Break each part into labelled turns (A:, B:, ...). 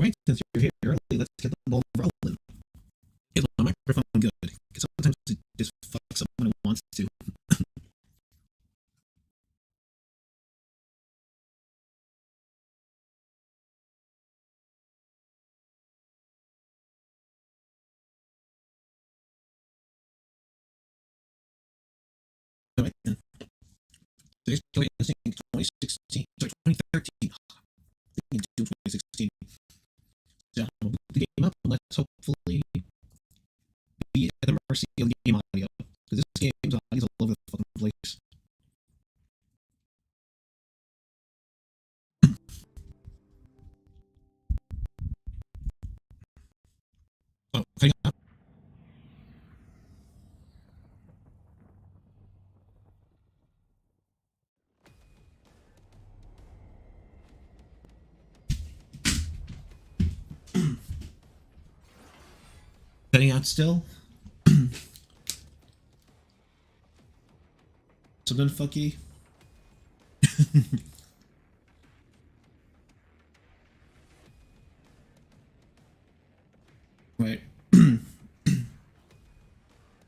A: Right, since you're here early, let's get the ball rolling. Is my microphone good? Because sometimes it just fucks up when it wants to. Alright then. Today's 2016, sorry, 2013. In June 2016. So we'll boot the game up and let's hopefully be at the mercy of the game audio. Because this game's audio is all over the fucking place. Oh, hang on. Setting out still? Something fucky? Wait. Feels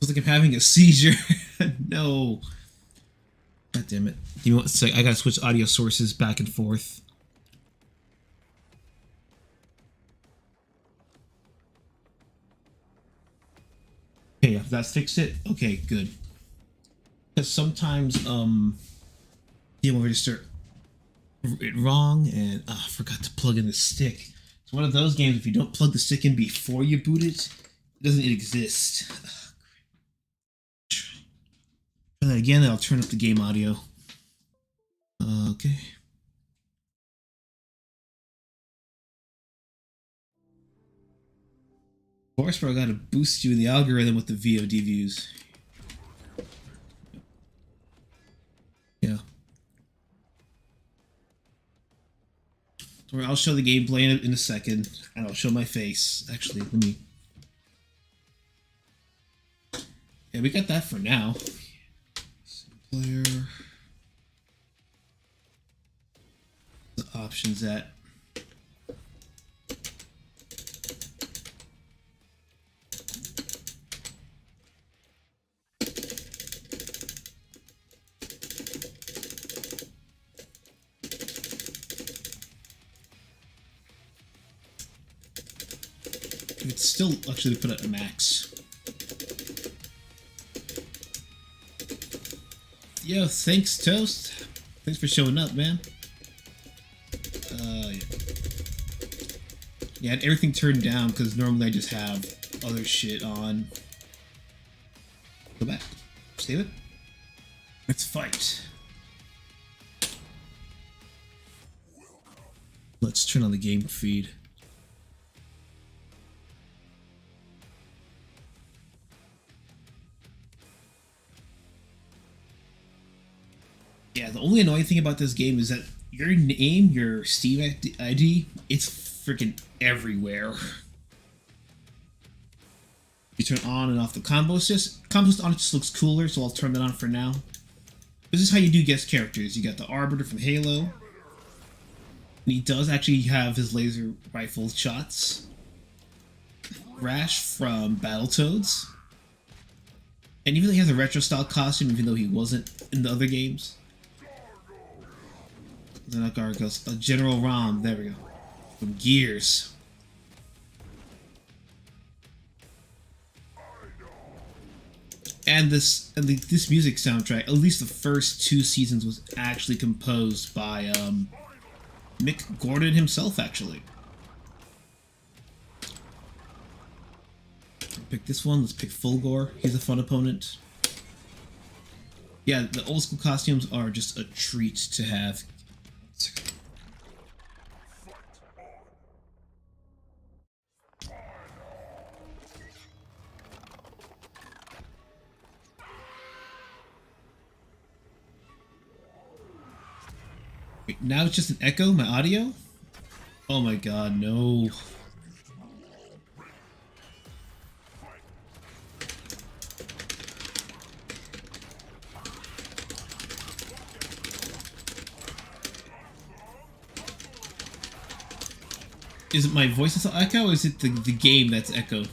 A: like I'm having a seizure. No. God damn it. You know what? So I gotta switch audio sources back and forth. Okay, yeah, that's fixed it. Okay, good. Because sometimes, you will register it wrong, and I forgot to plug in the stick. It's one of those games. If you don't plug the stick in before you boot it, it doesn't exist. Try that again. I'll turn up the game audio. Okay. Of course, bro, I gotta boost you in the algorithm with the VOD views. Yeah. I'll show the gameplay in a second, and I'll show my face. Actually, let me... Yeah, we got that for now. Player... The options at... It's still actually put at a max. Yo, thanks, Toast. Thanks for showing up, man. Yeah. Yeah, I had everything turned down because normally I just have other shit on. Go back. Save it. Let's fight. Let's turn on the game feed. Yeah, the only annoying thing about this game is that your name, your Steam ID, it's freaking everywhere. You turn on and off the combo assist. Combo assist on it just looks cooler, so I'll turn that on for now. This is how you do guest characters. You got the Arbiter from Halo. And he does actually have his laser rifle shots. Rash from Battletoads. And even though he has a retro style costume, even though he wasn't in the other games. Not Gargos, General Rom, there we go. From Gears. And this music soundtrack, at least the first 2 seasons, was actually composed by Mick Gordon himself, actually. Pick this one, let's pick Fulgore, he's a fun opponent. Yeah, the old school costumes are just a treat to have. Wait, now it's just an echo, my audio? Oh my god, no. Is it my voice that's echo, or is it the game that's echo?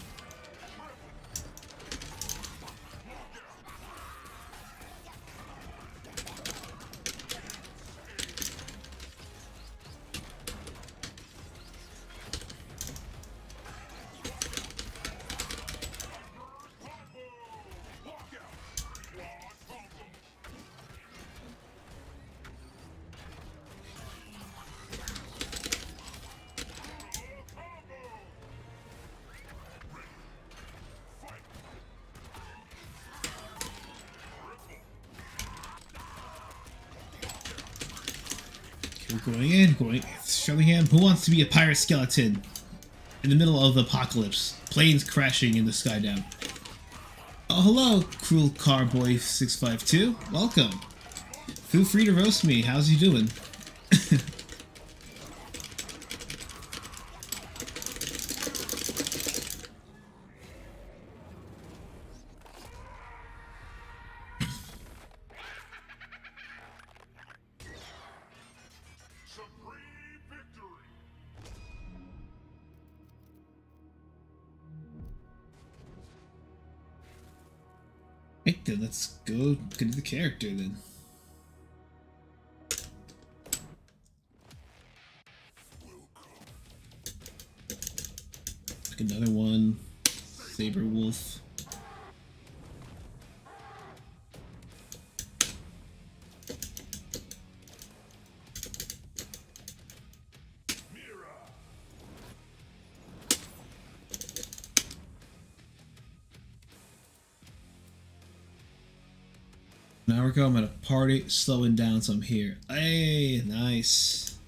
A: Going. Showing him who wants to be a pirate skeleton in the middle of the apocalypse. Planes crashing in the sky down. Oh, hello, cruel carboy 652. Welcome. Feel free to roast me. How's you doing? Right then, let's go to the character then. Like another one. Saber Wolf. Now we're going at a party, slowing down, so I'm here. Hey, nice.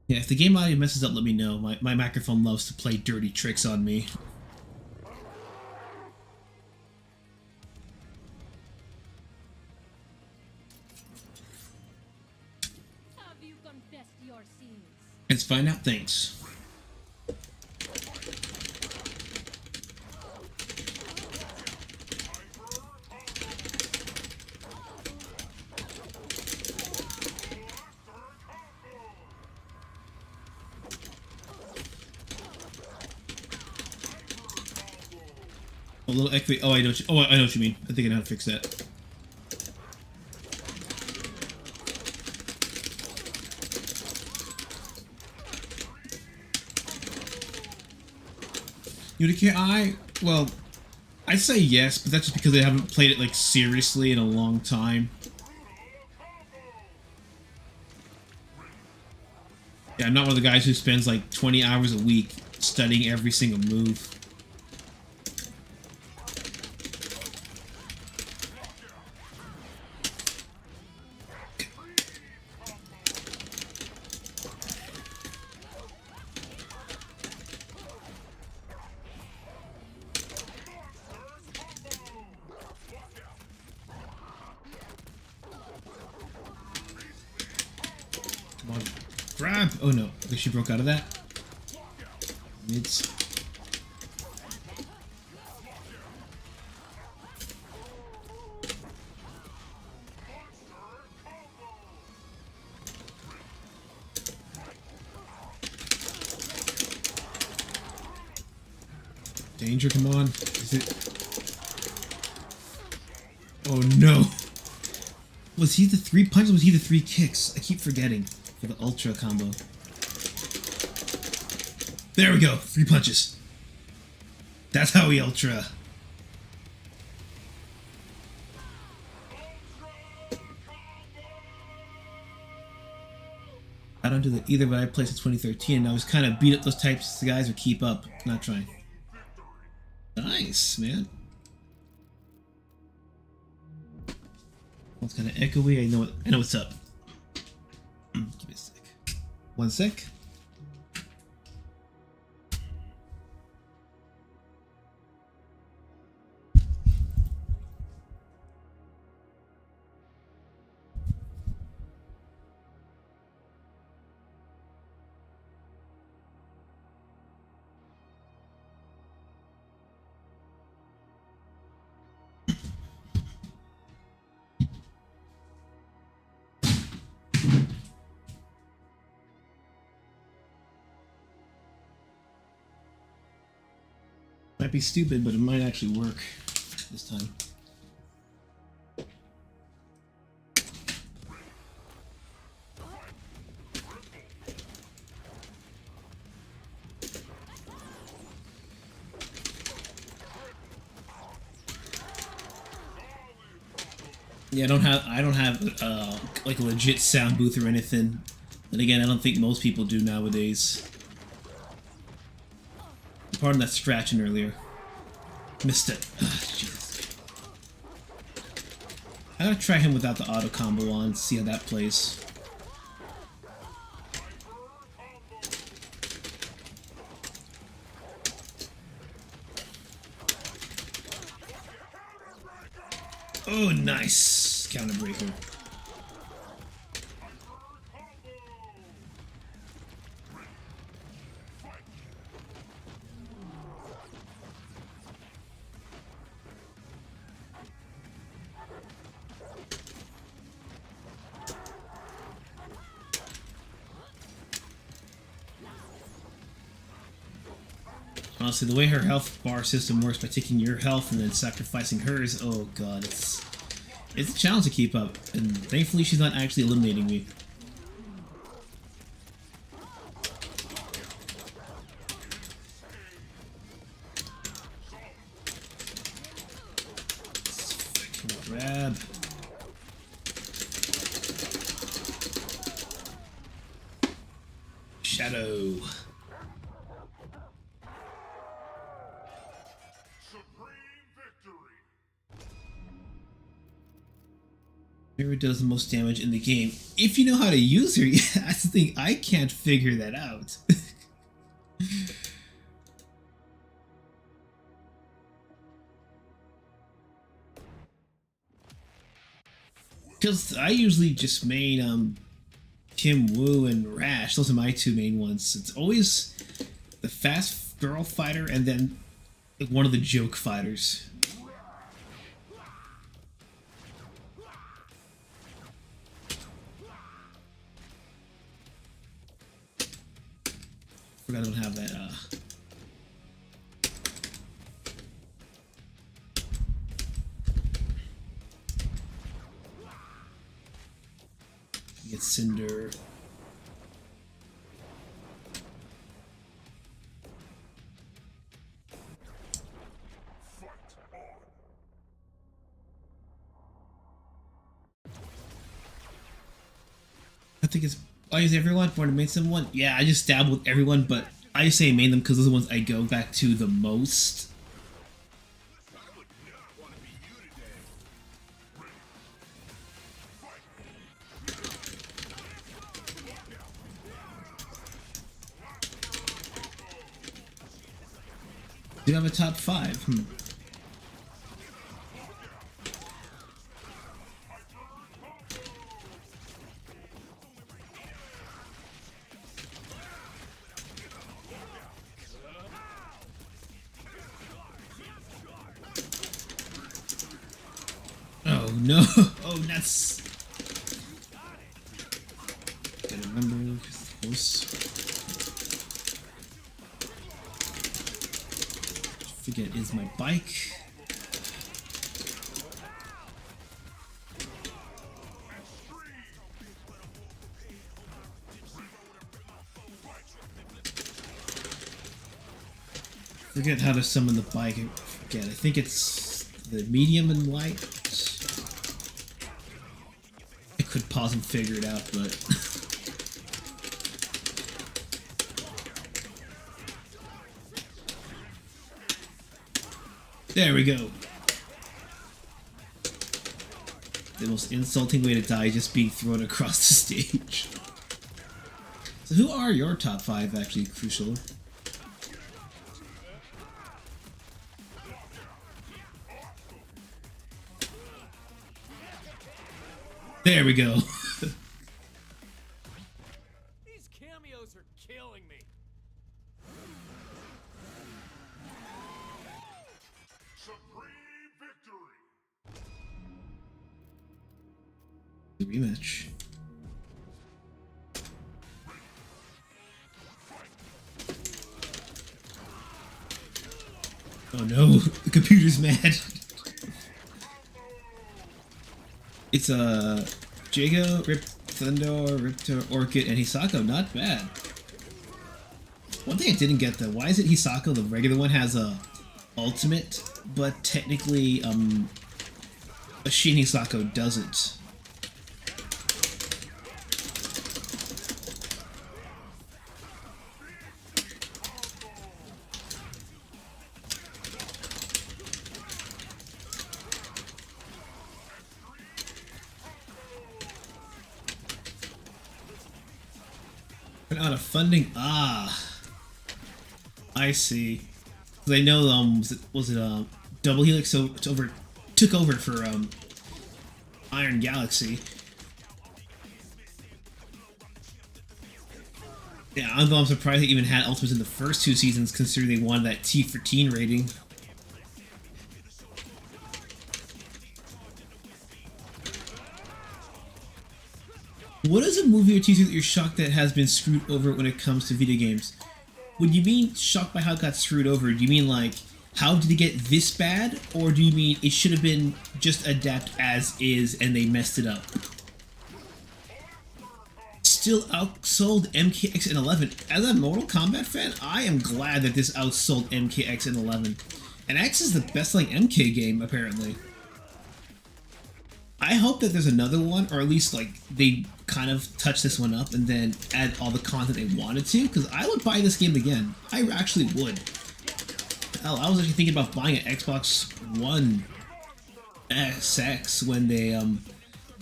A: Yeah, if the game audio messes up, let me know. My microphone loves to play dirty tricks on me.
B: Have you confessed your sins?
A: Let's find out. Thanks. A little equity. Oh, I know. I know what you mean. I think I know how to fix that. Well, I'd say yes, but that's just because I haven't played it like seriously in a long time. Yeah, I'm not one of the guys who spends like 20 hours a week studying every single move. Grab! Oh no, I think she broke out of that. Mids. Danger, come on. Is it? Oh no! Was he the 3 punches or was he the 3 kicks? I keep forgetting. For the ultra combo. There we go, 3 punches. That's how we ultra. I don't do that either, but I played since 2013 and I was kind of beat up those types of guys or keep up. Not trying. Nice, man. Well, it's kind of echoey. I know what's up. Give me a sec. 1 sec. Might be stupid, but it might actually work this time. Yeah, I don't have like a legit sound booth or anything. And again, I don't think most people do nowadays. Pardon that scratching earlier. Missed it. Jesus. I gotta try him without the auto combo on, see how that plays. Oh, nice! Counter breaker. Honestly, the way her health bar system works by taking your health and then sacrificing hers, oh god, it's a challenge to keep up, and thankfully she's not actually eliminating me. Grab. Shadow. Whoever does the most damage in the game. If you know how to use her, yeah, that's the thing. I can't figure that out. Because I usually just main Kim Woo and Rash. Those are my two main ones. It's always the fast girl fighter and then like, one of the joke fighters. Forgot I don't have that, Get Cinder. I think it's... I use everyone for to main someone. Yeah, I just dabble with everyone, but I just say main them because those are the ones I go back to the most. Do you have a top 5? Oh no! Oh, that's... Gotta remember, close. Forget is my bike. Forget how to summon the bike. I forget. I think it's the medium and light. I could pause and figure it out, but there we go. The most insulting way to die is just being thrown across the stage. So who are your top 5 actually, Crucial? There we go.
C: These cameos are killing me.
D: Supreme victory.
A: Rematch. Oh no, the computer's mad. It's Jago, Rip Thunder, Riptor, Orchid, and Hisako. Not bad. One thing I didn't get though, why is it Hisako, the regular one, has a ultimate, but technically a Shin Hisako doesn't? Run out of funding. Ah, I see. Because I know was it Double Helix took over for Iron Galaxy. Yeah, I'm surprised they even had Ultimates in the first two seasons, considering they wanted that T for teen rating. What is a movie or TV that you're shocked that has been screwed over when it comes to video games? When you mean shocked by how it got screwed over, do you mean like, how did it get this bad? Or do you mean it should have been just adapted as is and they messed it up? Still outsold MKX and 11. As a Mortal Kombat fan, I am glad that this outsold MKX and 11. And X is the best-selling MK game, apparently. I hope that there's another one, or at least like they kind of touch this one up and then add all the content they wanted to, because I would buy this game again. I actually would. Hell, I was actually thinking about buying an Xbox One SX when they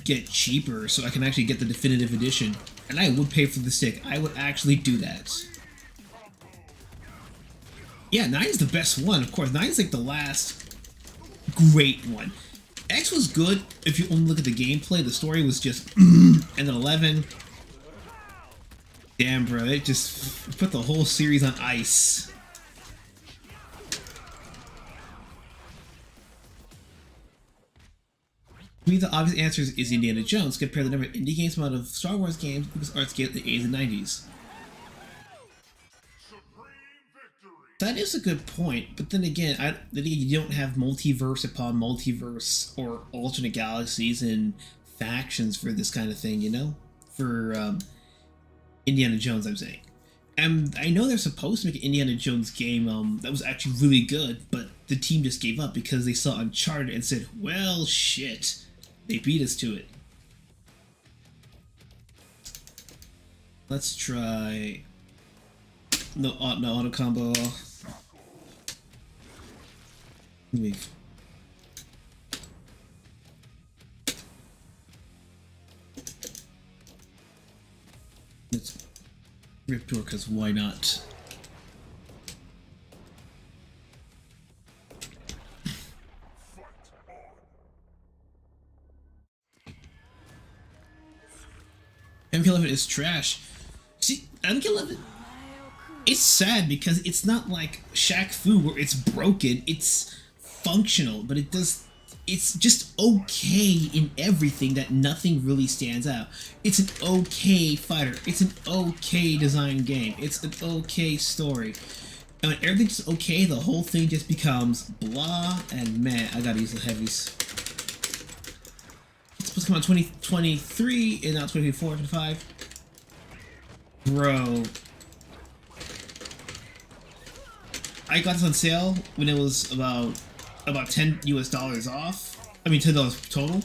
A: get cheaper, so I can actually get the definitive edition. And I would pay for the stick. I would actually do that. Yeah, 9 is the best one, of course. 9 is like the last great one. X was good if you only look at the gameplay. The story was just and then 11. Damn, bro, it just put the whole series on ice. To me, the obvious answer is Indiana Jones. Compare the number of indie games amount of Star Wars games because arts game in the 80s and 90s. That is a good point, but then again, you don't have multiverse upon multiverse or alternate galaxies and factions for this kind of thing, you know? For Indiana Jones, I'm saying. And I know they're supposed to make an Indiana Jones game that was actually really good, but the team just gave up because they saw Uncharted and said, well, shit, they beat us to it. Let's try... No auto combo. Leave. Let's rip door, because why not? MK11 is trash. See, MK11... It's sad because it's not like Shaq Fu where it's broken, it's functional, but it's just okay in everything that nothing really stands out. It's an okay fighter, it's an okay design game, it's an okay story. And when everything's okay, the whole thing just becomes blah and meh. I gotta use the heavies. It's supposed to come out 2023 and not 2024, 25. Bro. I got this on sale when it was about $10 US off. I mean $10 total.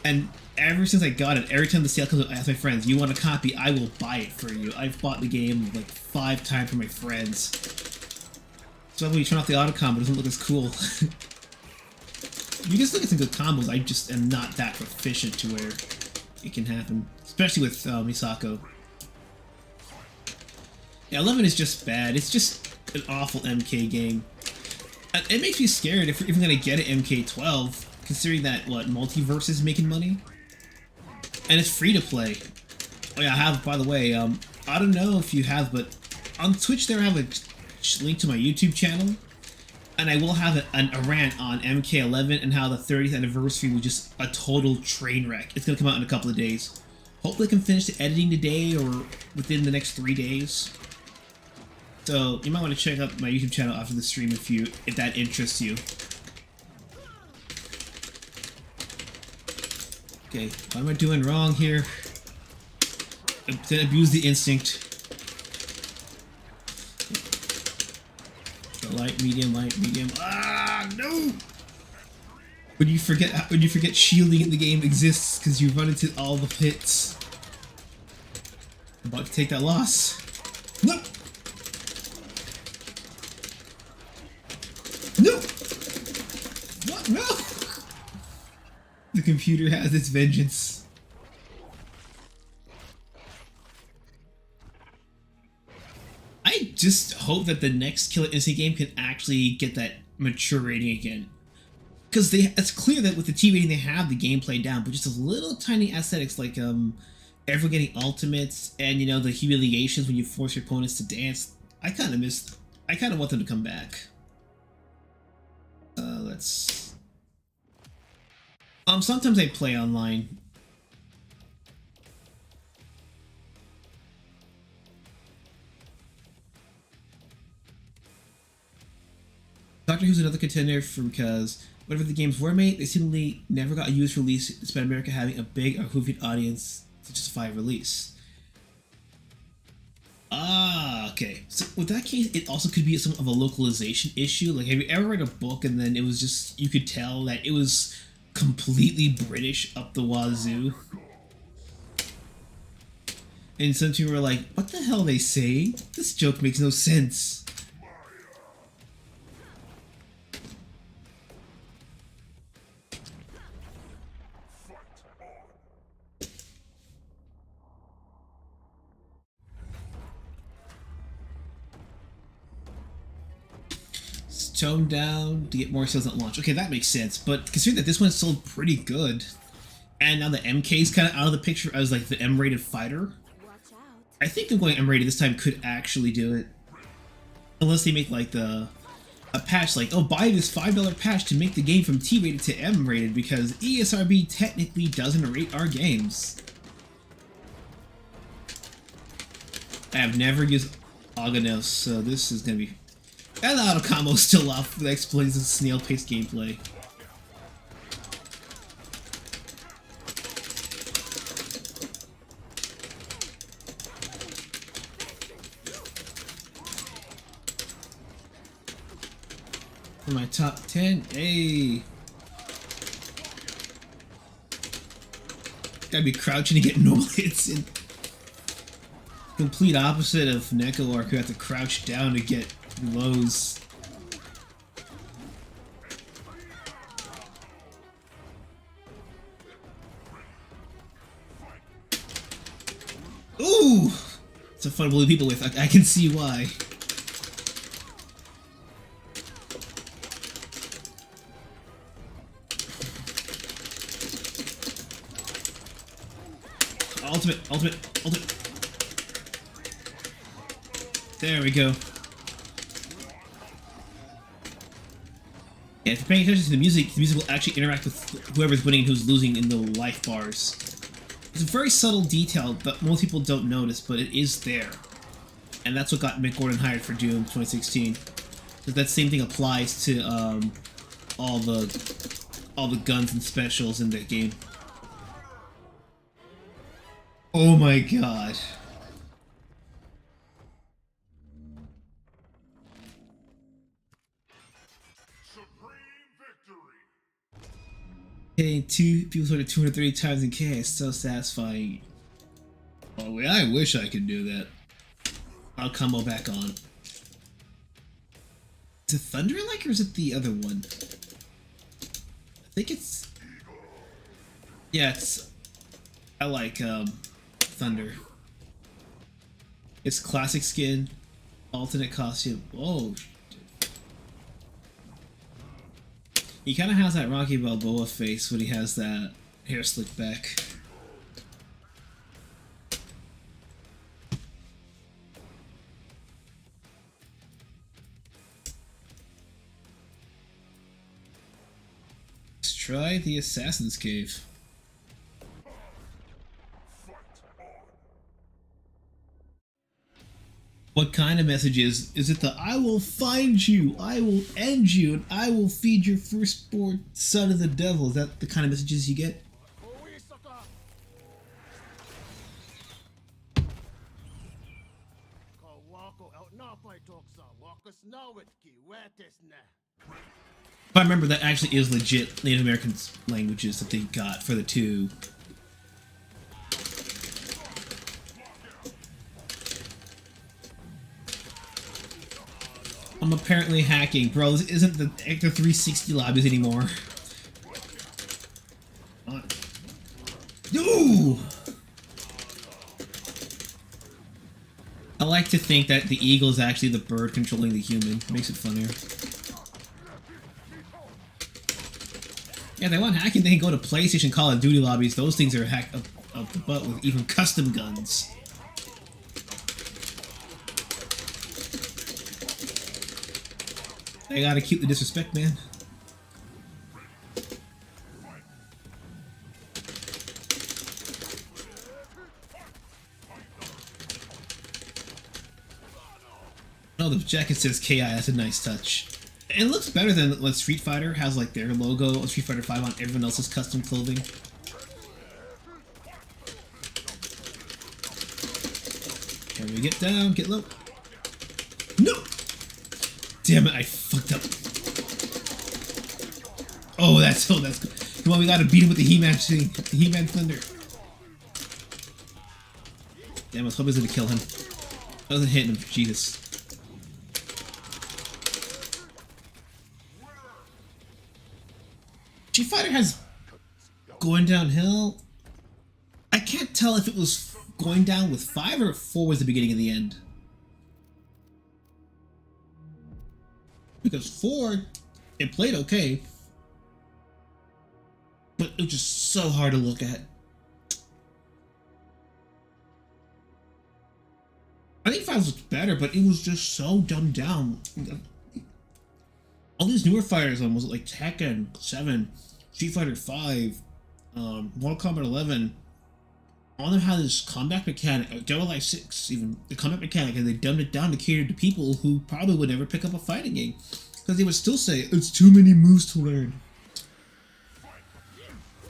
A: And ever since I got it, every time the sale comes, I ask my friends, "You want a copy? I will buy it for you." I've bought the game like 5 times for my friends. So when you turn off the auto combo, it doesn't look as cool. You can still get some good combos. I just am not that proficient to where it can happen, especially with Misako. Yeah, 11 is just bad. It's just an awful MK game. It makes me scared if we're even gonna get an MK12, considering that, what, Multiverse is making money? And it's free to play. Oh yeah, I have, by the way, I don't know if you have, but on Twitch there I have a link to my YouTube channel, and I will have a rant on MK11 and how the 30th anniversary was just a total train wreck. It's gonna come out in a couple of days. Hopefully I can finish the editing today or within the next 3 days. So you might want to check out my YouTube channel after the stream if that interests you. Okay, what am I doing wrong here? Then abuse the instinct. Light, medium, light, medium. Ah, no! When you forget shielding in the game exists because you run into all the pits. I'm about to take that loss. No! No! What? No! The computer has its vengeance. I just hope that the next Killer Instinct game can actually get that mature rating again. Because it's clear that with the T rating they have the gameplay down, but just a little tiny aesthetics like everyone getting ultimates and you know the humiliations when you force your opponents to dance. I kind of want them to come back. Let's. Sometimes I play online. Doctor Who's another contender because whatever the games were made, they seemingly never got a US release despite America having a big or hooving audience to justify a release. Ah, okay. So with that case, it also could be some of a localization issue. Like, have you ever read a book and then it was just, you could tell that it was completely British up the wazoo? And some people were like, what the hell are they saying? This joke makes no sense. Tone down to get more sales at launch. Okay, that makes sense. But considering that this one sold pretty good, and now the MK's kind of out of the picture as like the M-rated fighter, I think them going M-rated this time could actually do it. Unless they make like a patch like, oh, buy this $5 patch to make the game from T-rated to M-rated because ESRB technically doesn't rate our games. I have never used Aganos, so this is gonna be. And the auto combo's still off. That explains the snail-paced gameplay. For my top 10, hey! Gotta be crouching to get normal hits in. Complete opposite of Neko Arc, who had to crouch down to get lows. Ooh! It's a fun to bully people with. I can see why. Ultimate. There we go. Yeah, if you're paying attention to the music will actually interact with whoever's winning and who's losing in the life bars. It's a very subtle detail that most people don't notice, but it is there. And that's what got Mick Gordon hired for Doom 2016. So that same thing applies to all the guns and specials in the game. Oh my god. Hitting two people sort of 230 times in K is so satisfying. Oh, I wish I could do that. I'll combo back on. Is it Thunder I like, or is it the other one? I think it's... Yeah, it's... I like, Thunder. It's classic skin, alternate costume. Oh, he kind of has that Rocky Balboa face when he has that hair slicked back. Let's try the Assassin's Cave. What kind of message is it the I will find you, I will end you, and I will feed your firstborn son of the devil? Is that the kind of messages you get? If I remember, that actually is legit Native American languages that they got for the two. I'm apparently hacking. Bro, this isn't the Ecto 360 lobbies anymore. No! I like to think that the eagle is actually the bird controlling the human. Makes it funnier. Yeah, if they want hacking, they can go to PlayStation Call of Duty lobbies. Those things are hacked up the butt with even custom guns. I gotta keep the disrespect, man. Oh, the jacket says KI. That's a nice touch. It looks better than what Street Fighter has, like their logo of Street Fighter 5 on everyone else's custom clothing. Can we get down? Get low? No! Damn it, I fucked up. Oh, that's good. Come on, we gotta beat him with the He-Man thing. The He-Man Thunder. Damn, I was hoping it was gonna kill him. I wasn't hitting him, Jesus. Street Fighter has going downhill. I can't tell if it was going down with 5 or 4 was the beginning and the end. Because 4, it played okay, but it was just so hard to look at. I think 5 was better, but it was just so dumbed down. All these newer fighters, was it like Tekken 7, Street Fighter 5, Mortal Kombat 11, all of them had this combat mechanic, Devil Life 6 even, the combat mechanic, and they dumbed it down to cater to people who probably would never pick up a fighting game. Because they would still say, it's too many moves to learn.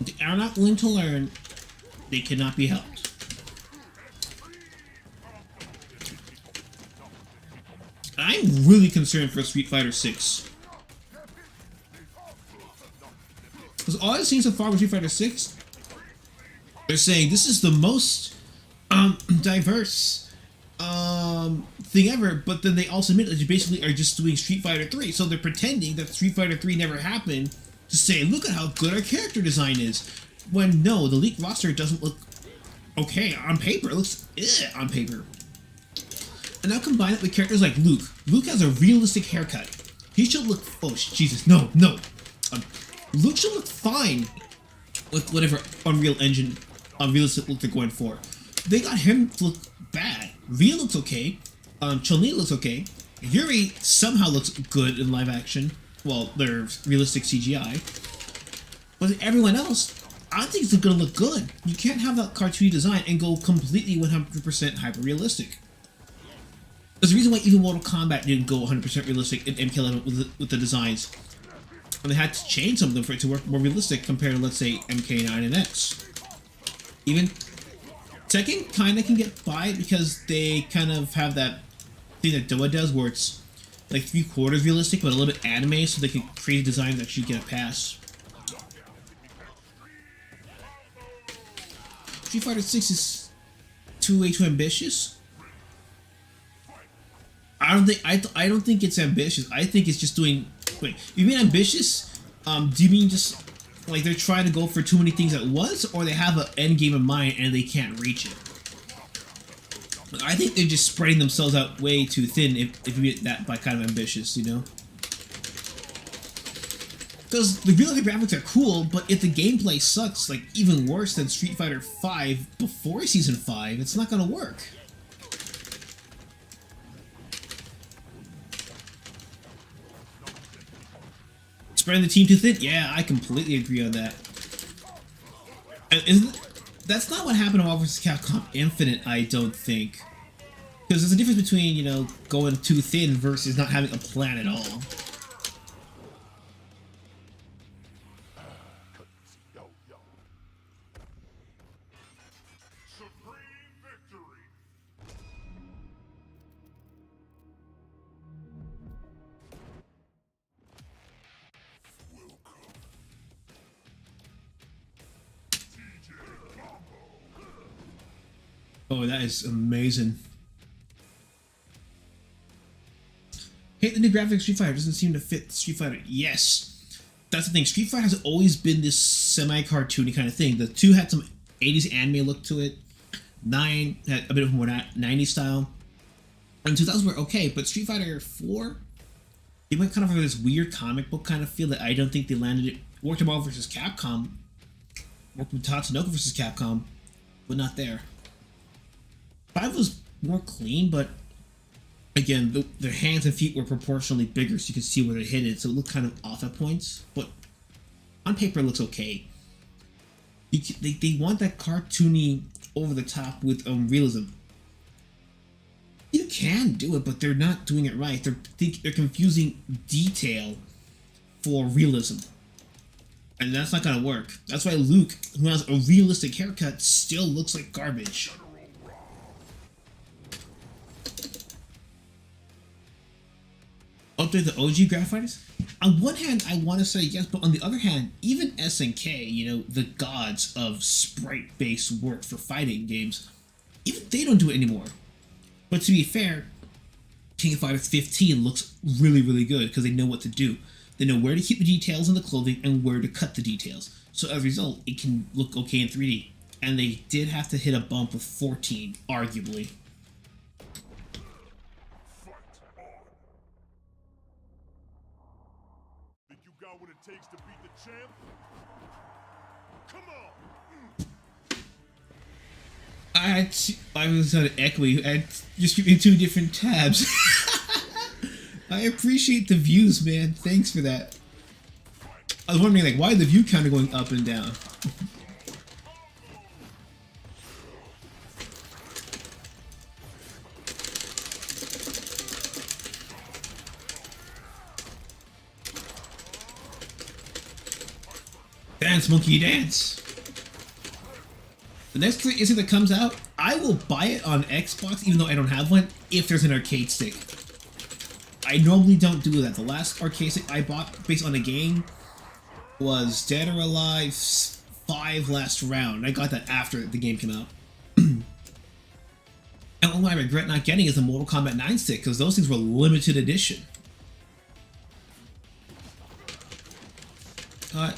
A: If they are not willing to learn, they cannot be helped. I'm really concerned for Street Fighter 6. Because all I've seen so far with Street Fighter 6, they're saying this is the most diverse thing ever, but then they also admit that you basically are just doing Street Fighter 3, so they're pretending that Street Fighter 3 never happened to say, look at how good our character design is, when no, the leaked roster doesn't look okay on paper, it looks on paper. And now combine it with characters like Luke. Luke has a realistic haircut. He should look, oh Jesus, no. Luke should look fine with whatever Unreal Engine, unrealistic look they're going for. They got him to look bad. Rhea looks okay. Chun-Li looks okay. Yuri somehow looks good in live action. Well, they're realistic CGI. But everyone else, I don't think it's gonna look good. You can't have that cartoony design and go completely 100% hyper-realistic. There's a reason why even Mortal Kombat didn't go 100% realistic in MK11 with the designs. And they had to change some of them for it to work more realistic compared to, let's say, MK9 and X. Even Tekken kind of can get by because they kind of have that thing that Doa does where it's like 3/4 realistic but a little bit anime, so they can create designs that actually get a pass. Street Fighter 6 is way too ambitious. I don't think it's ambitious. I think it's just doing. Wait, you mean ambitious? Do you mean just like they're trying to go for too many things at once, or they have an end game in mind and they can't reach it? I think they're just spreading themselves out way too thin. If you mean that by kind of ambitious, you know? Because the realistic graphics are cool, but if the gameplay sucks, like even worse than Street Fighter 5 before Season 5, it's not gonna work. Spreading the team too thin? Yeah, I completely agree on that. That's not what happened to Marvel vs. Capcom Infinite, I don't think. Because there's a difference between, you know, going too thin versus not having a plan at all.
D: Yo, yo. Supreme victory.
A: Oh, that is amazing. Hate the new graphics. Street Fighter doesn't seem to fit Street Fighter. Yes, that's the thing. Street Fighter has always been this semi-cartoony kind of thing. The 2 had some 80s anime look to it. 9 had a bit of more 90s style. And 2000s were okay, but Street Fighter 4, it went kind of like this weird comic book kind of feel that I don't think they landed it. Worked with Marvel vs. Capcom. Worked with Tatsunoko vs. Capcom, but not there. 5 was more clean, but again, their hands and feet were proportionally bigger, so you could see where they hit it, so it looked kind of off at points, but on paper it looks okay. They want that cartoony, over-the-top with realism. You can do it, but they're not doing it right. They're confusing detail for realism. And that's not gonna work. That's why Luke, who has a realistic haircut, still looks like garbage. Update the OG graphics? On one hand, I want to say yes, but on the other hand, even SNK, you know, the gods of sprite-based work for fighting games, even they don't do it anymore. But to be fair, King of Fighters 15 looks really, really good because they know what to do. They know where to keep the details in the clothing and where to cut the details. So as a result, it can look okay in 3D. And they did have to hit a bump with 14, arguably.
D: Think you got what it takes to beat the champ? Come on!
A: I was trying to echo you. I just in 2 different tabs. I appreciate the views, man. Thanks for that. I was wondering, like, why the view counter going up and down? Dance, monkey, dance. The next instant that comes out, I will buy it on Xbox, even though I don't have one, if there's an arcade stick. I normally don't do that. The last arcade stick I bought based on a game was Dead or Alive 5 Last Round. I got that after the game came out. And what I regret not getting is the Mortal Kombat 9 stick, because those things were limited edition.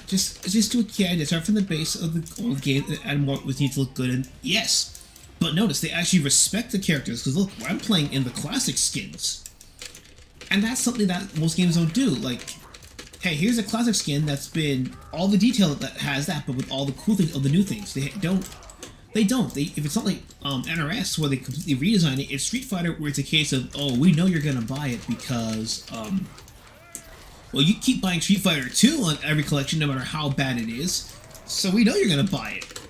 A: Just do a key idea. Start from the base of the old game and add more with need to look good. And yes, but notice they actually respect the characters, because look, I'm playing in the classic skins, and that's something that most games don't do. Like, hey, here's a classic skin that's been all the detail that has that, but with all the cool things of the new things. They don't. If it's not like NRS where they completely redesign it, it's Street Fighter where it's a case of, oh, we know you're gonna buy it because well, you keep buying Street Fighter 2 on every collection, no matter how bad it is, so we know you're gonna buy it.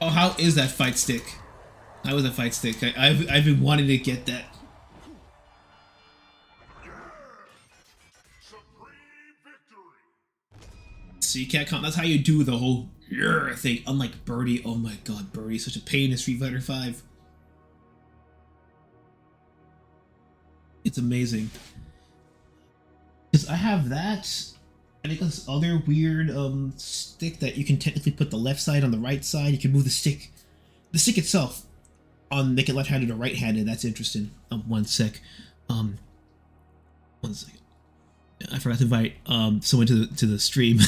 A: Oh, how is that fight stick? How is that fight stick? I've been wanting to get that.
D: Supreme victory!
A: See, Capcom, that's how you do the whole yeah thing. Unlike Birdie, oh my god, Birdie's such a pain in Street Fighter 5. It's amazing. Because I have that, and it got this other weird stick that you can technically put the left side on the right side. You can move the stick itself on make it left-handed or right-handed. That's interesting. One sec. 1 second. I forgot to invite someone to the stream.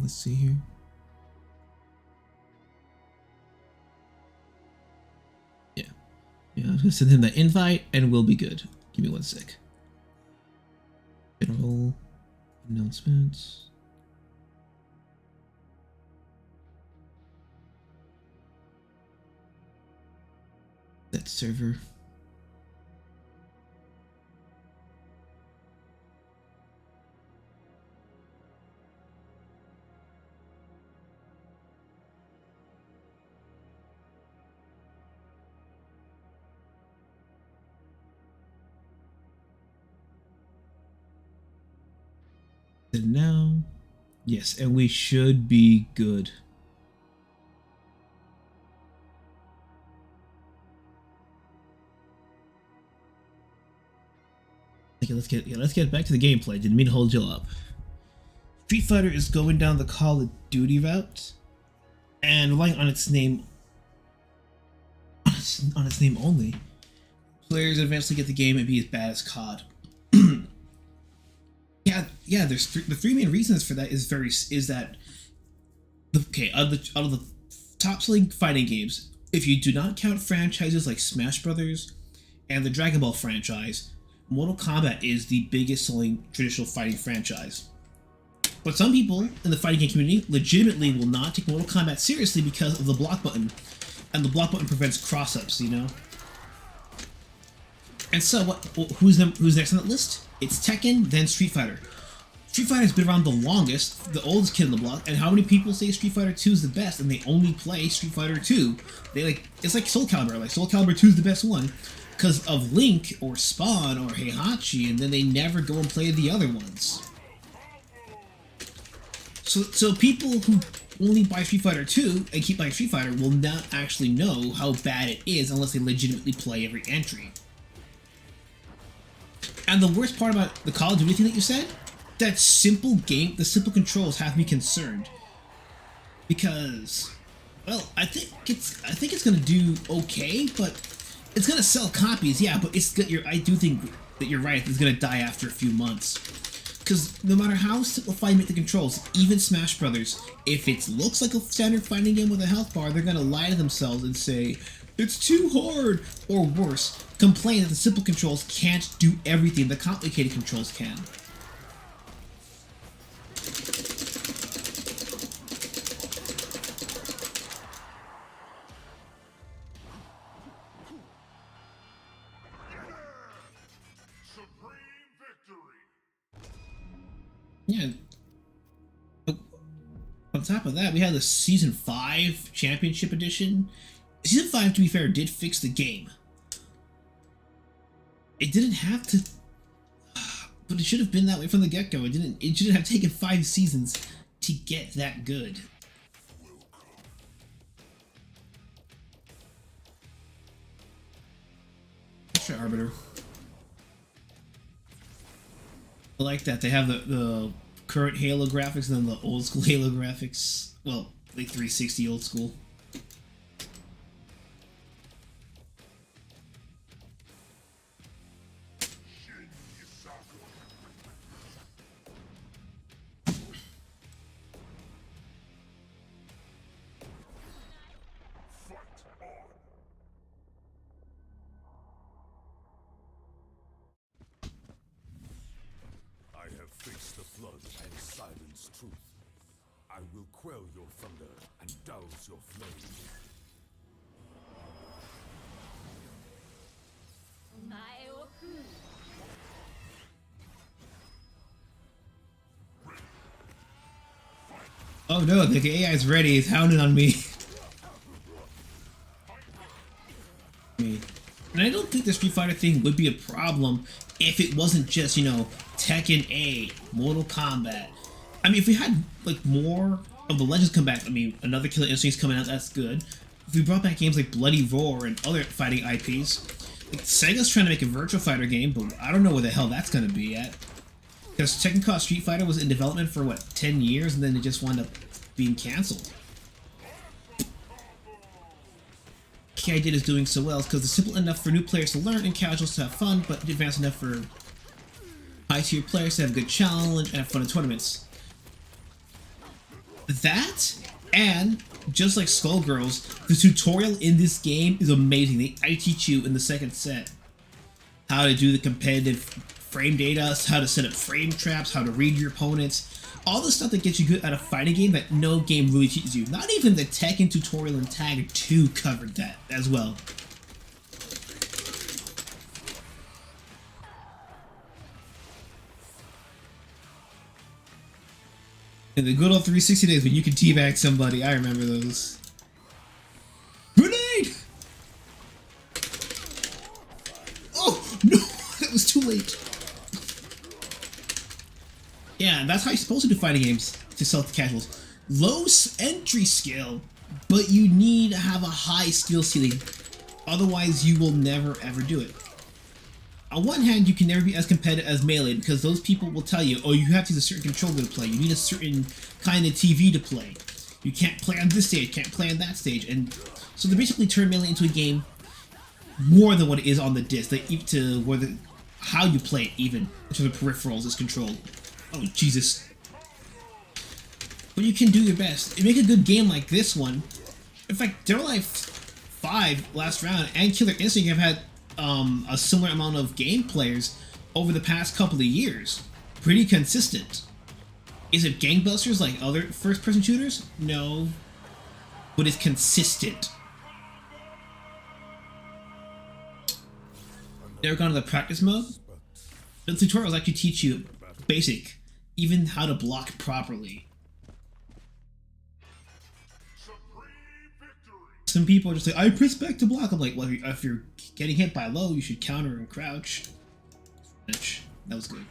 A: Let's see here. Yeah, I'm gonna send him the invite and we'll be good. Give me 1 sec. General announcements. That server. And now, yes, and we should be good. Okay, let's get back to the gameplay. Didn't mean to hold you up. Street Fighter is going down the Call of Duty route and relying on its name on its name only. Players eventually get the game and be as bad as COD. yeah. There's the three main reasons for that is that out of the top selling fighting games, if you do not count franchises like Smash Brothers and the Dragon Ball franchise, Mortal Kombat is the biggest selling traditional fighting franchise. But some people in the fighting game community legitimately will not take Mortal Kombat seriously because of the block button, and the block button prevents cross-ups, you know? And so, who's next on that list? It's Tekken, then Street Fighter. Street Fighter's been around the longest, the oldest kid in the block, and how many people say Street Fighter 2 is the best, and they only play Street Fighter 2? It's like Soul Calibur, like Soul Calibur 2 is the best one, because of Link, or Spawn, or Heihachi, and then they never go and play the other ones. So people who only buy Street Fighter 2 and keep buying Street Fighter will not actually know how bad it is unless they legitimately play every entry. And the worst part about the Call of Duty thing that you said, the simple controls have me concerned. Because, well, I think it's gonna do okay, but it's gonna sell copies, yeah. But I do think that you're right. It's gonna die after a few months. Because no matter how simplified you make the controls, even Smash Brothers, if it looks like a standard fighting game with a health bar, they're gonna lie to themselves and say, it's too hard! Or worse, complain that the simple controls can't do everything the complicated controls can.
D: Supreme victory.
A: Yeah. On top of that, we had the Season 5 Championship Edition. Season 5, to be fair, did fix the game. It didn't have to... But it should have been that way from the get-go. It shouldn't have taken 5 seasons to get that good. Extra Arbiter. I like that. They have the current Halo graphics and then the old school Halo graphics. Well, like 360 old school.
D: I have faced the flood and silenced truth. I will quell your thunder and douse your flame.
A: Oh no, the AI is ready. It's hounding on me. And I don't think the Street Fighter thing would be a problem if it wasn't just, Tekken 8, Mortal Kombat. I mean, if we had, more of the Legends come back, another Killer Instinct's coming out, that's good. If we brought back games like Bloody Roar and other fighting IPs, Sega's trying to make a Virtua Fighter game, but I don't know where the hell that's gonna be at. Because Tekken Cross Street Fighter was in development for, 10 years, and then it just wound up being cancelled. KI did is doing so well because it's simple enough for new players to learn and casuals to have fun, but advanced enough for high-tier players to have a good challenge and have fun in tournaments. That, and just like Skullgirls, the tutorial in this game is amazing. I teach you in the second set how to do the competitive frame data, how to set up frame traps, how to read your opponents, all the stuff that gets you good at a fighting game that no game really teaches you. Not even the Tekken tutorial in Tag 2 covered that as well. In the good old 360 days when you could teabag somebody, I remember those. Grenade! Oh, no! That was too late. Yeah, that's how you're supposed to do fighting games to sell to casuals. Low entry skill, but you need to have a high skill ceiling. Otherwise, you will never ever do it. On one hand, you can never be as competitive as Melee because those people will tell you, oh, you have to use a certain controller to play. You need a certain kind of TV to play. You can't play on this stage, can't play on that stage. And so they basically turn Melee into a game more than what it is on the disc. To where how you play it, even in terms of peripherals, is controlled. Oh, Jesus. But you can do your best. You make a good game like this one. In fact, Dead or Alive 5 last round and Killer Instinct have had a similar amount of game players over the past couple of years. Pretty consistent. Is it gangbusters like other first-person shooters? No. But it's consistent. Never gone to the practice mode? The tutorials actually teach you basic, even how to block properly. Some people are just like, I press back to block. I'm like, well, if you're getting hit by low, you should counter and crouch. That was good.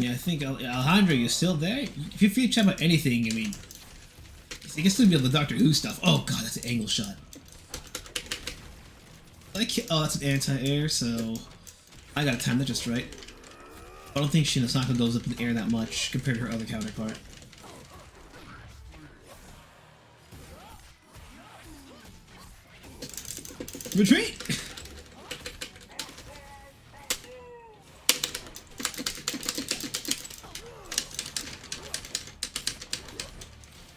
A: Yeah, I think Alejandro, you're still there? If you feel chat about anything, I mean, you can still be on the Doctor Who stuff. Oh god, that's an angle shot. Oh, that's an anti-air, so I gotta time that just right. I don't think Shinosaka goes up in the air that much compared to her other counterpart. Retreat!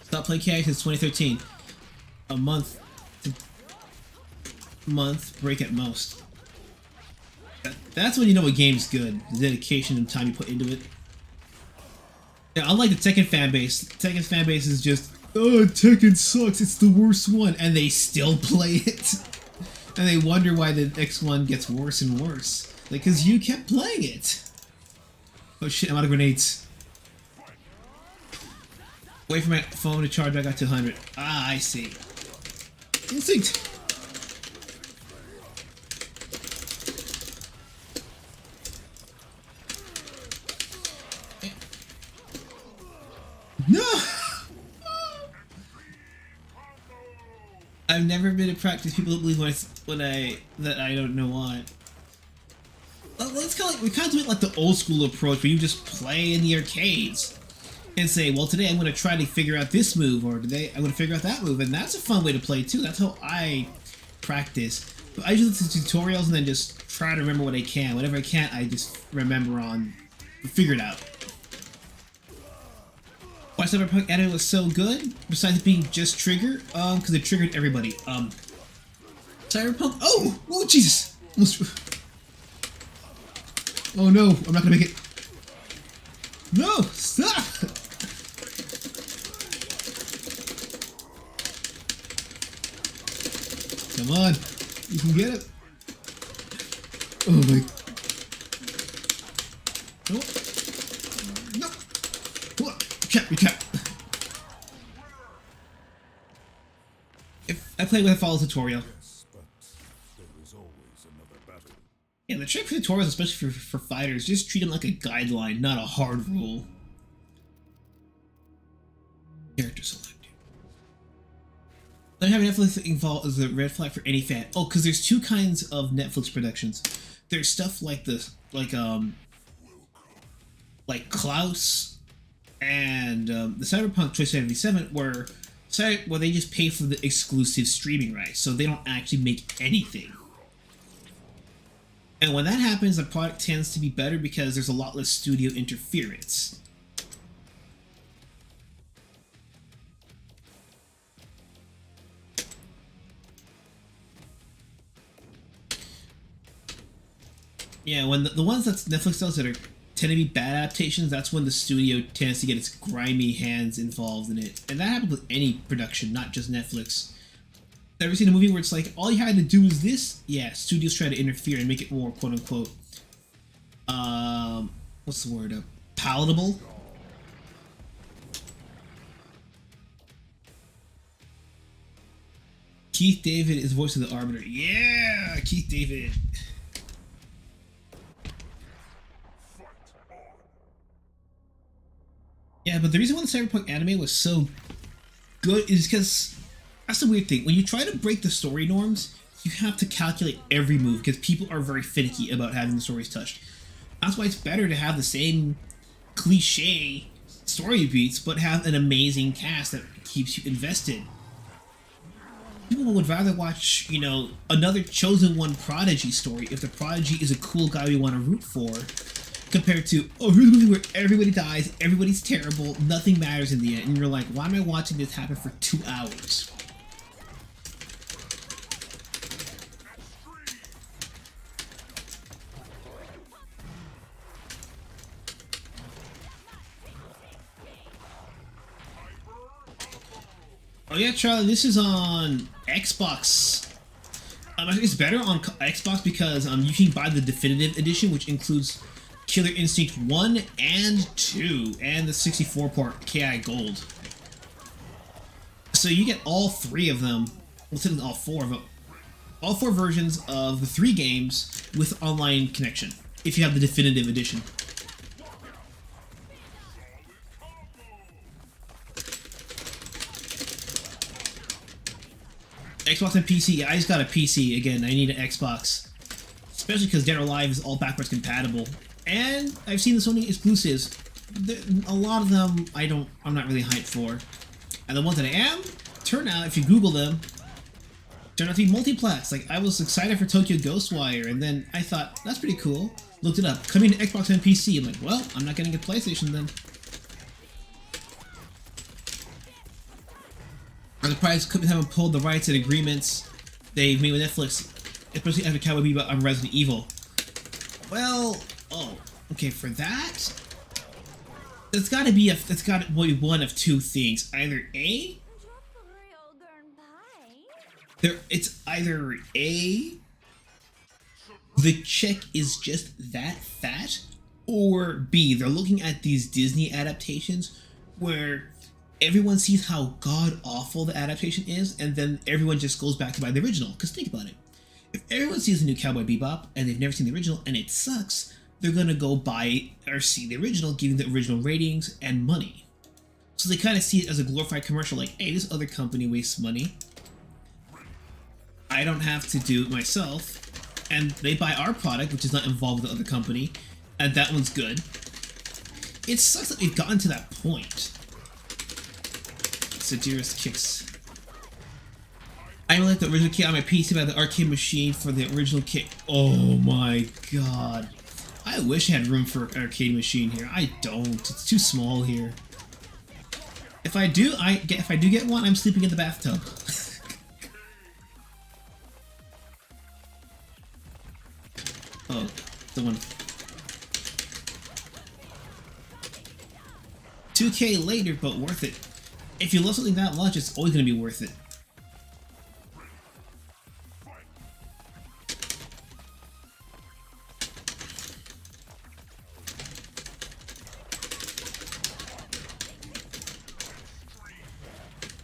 A: Stop playing KI since 2013. A month break at most. That's when you know a game's good. The dedication and time you put into it. Yeah, unlike the Tekken fanbase is just, oh, Tekken sucks, it's the worst one, and they still play it. And they wonder why the next one gets worse and worse. Like, cause you kept playing it. Oh shit, I'm out of grenades. Wait for my phone to charge, I got 200. Ah, I see. Instinct! No! I've never been to practice. People don't believe that I don't know why. Let's we kind of do it like the old school approach, where you just play in the arcades and say, well, today I'm going to try to figure out this move, or today I'm going to figure out that move, and that's a fun way to play too. That's how I practice. But I just listen to tutorials and then just try to remember what I can. Whatever I can't, I just figure it out. Why Cyberpunk anime was so good, besides it being just trigger, because it triggered everybody. Cyberpunk, oh Jesus! Oh no, I'm not gonna make it. No, stop! Come on, you can get it. Oh my. No. Come on. Recap. If I play with a follow tutorial. Yeah, the trick for tutorials, especially for fighters, just treat them like a guideline, not a hard rule. Character select. Not having Netflix involved is a red flag for any fan. Oh, because there's two kinds of Netflix productions. There's stuff like this, like Klaus and the Cyberpunk 2077, where they just pay for the exclusive streaming rights, so they don't actually make anything. And when that happens, the product tends to be better because there's a lot less studio interference. Yeah, when the ones that Netflix does that tend to be bad adaptations, that's when the studio tends to get its grimy hands involved in it. And that happens with any production, not just Netflix. Ever seen a movie where it's like, all you had to do is this? Yeah, studios try to interfere and make it more, quote-unquote, what's the word, palatable? Keith David is voice of the Arbiter. Yeah, Keith David. Yeah, but the reason why the Cyberpunk anime was so good is because that's the weird thing. When you try to break the story norms, you have to calculate every move because people are very finicky about having the stories touched. That's why it's better to have the same cliche story beats, but have an amazing cast that keeps you invested. People would rather watch, you know, another Chosen One Prodigy story if the Prodigy is a cool guy we want to root for, compared to, oh, here's a movie where everybody dies, everybody's terrible, nothing matters in the end, and you're like, why am I watching this happen for 2 hours? Oh yeah, Charlie, this is on Xbox. I think it's better on Xbox because you can buy the definitive edition, which includes Killer Instinct 1 and 2, and the 64-port KI Gold. So you get all 3 of them, well, technically all 4 of them, all 4 versions of the 3 games with online connection, if you have the definitive edition. Xbox and PC. Yeah, I just got a PC again. I need an Xbox, especially because Dead or Alive is all backwards compatible. And I've seen the Sony exclusives. A lot of them I'm not really hyped for, and the ones that I am turn out, if you Google them, turn out to be multiplex. Like I was excited for Tokyo Ghostwire, and then I thought that's pretty cool. Looked it up, coming to Xbox and PC. I'm like, well, I'm not getting a PlayStation then. I'm surprised companies haven't pulled the rights and agreements they've made with Netflix, especially after Cowboy Bebop on Resident Evil. Well, oh, okay, for that, it's got to be one of 2 things. Either A, it's either A, the chick is just that fat, or B, they're looking at these Disney adaptations where everyone sees how god-awful the adaptation is, and then everyone just goes back to buy the original. Because think about it. If everyone sees the new Cowboy Bebop, and they've never seen the original, and it sucks, they're gonna go buy or see the original, giving the original ratings and money. So they kind of see it as a glorified commercial, like, hey, this other company wastes money. I don't have to do it myself. And they buy our product, which is not involved with the other company, and that one's good. It sucks that we've gotten to that point. Dearest kicks. I like the original kit on my PC by the arcade machine for the original kit. Oh my god. I wish I had room for an arcade machine here. I don't. It's too small here. If I do get one, I'm sleeping in the bathtub. Oh, the one. 2K later, but worth it. If you love something that much, it's always going to be worth it.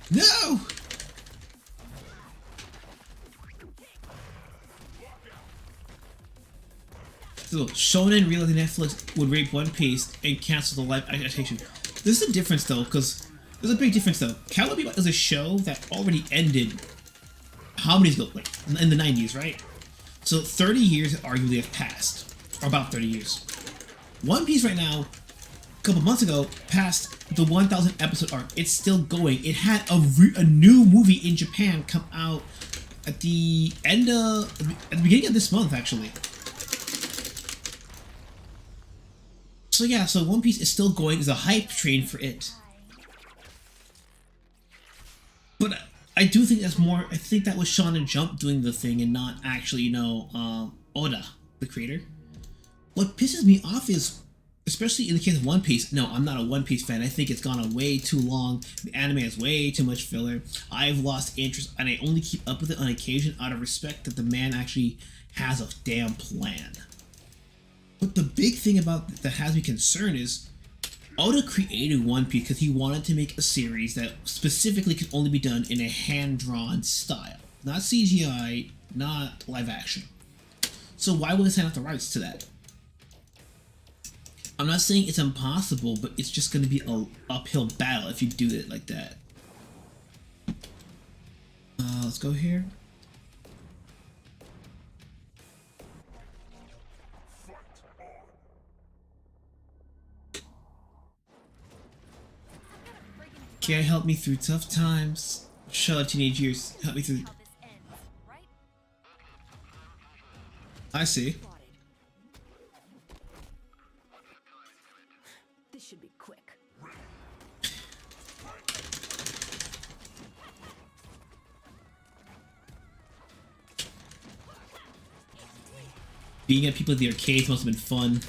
A: No! So, Shonen realizing Netflix would rape One Piece and cancel the live adaptation. There's a difference though, because there's a big difference though. Cowboy Bebop is a show that already ended how many years ago? Like, in the 90s, right? So 30 years arguably have passed. Or about 30 years. One Piece right now, a couple months ago, passed the 1,000 episode arc. It's still going. It had a new movie in Japan come out at the beginning of this month, actually. So yeah, so One Piece is still going. There's a hype train for it. But I do think that's more, I think that was Shonen Jump doing the thing and not actually, you know, Oda, the creator. What pisses me off is, especially in the case of One Piece, no, I'm not a One Piece fan. I think it's gone on way too long. The anime has way too much filler. I've lost interest, and I only keep up with it on occasion out of respect that the man actually has a damn plan. But the big thing about that has me concerned is Oda created One Piece because he wanted to make a series that specifically could only be done in a hand-drawn style. not CGI, not live action. So why would they sign up the rights to that? I'm not saying it's impossible, but it's just going to be an uphill battle if you do it like that. Let's go here. Can't help me through tough times. Shut up, teenage years. Help me through. I see.
B: This should be quick.
A: Being at people at the arcades must have been fun.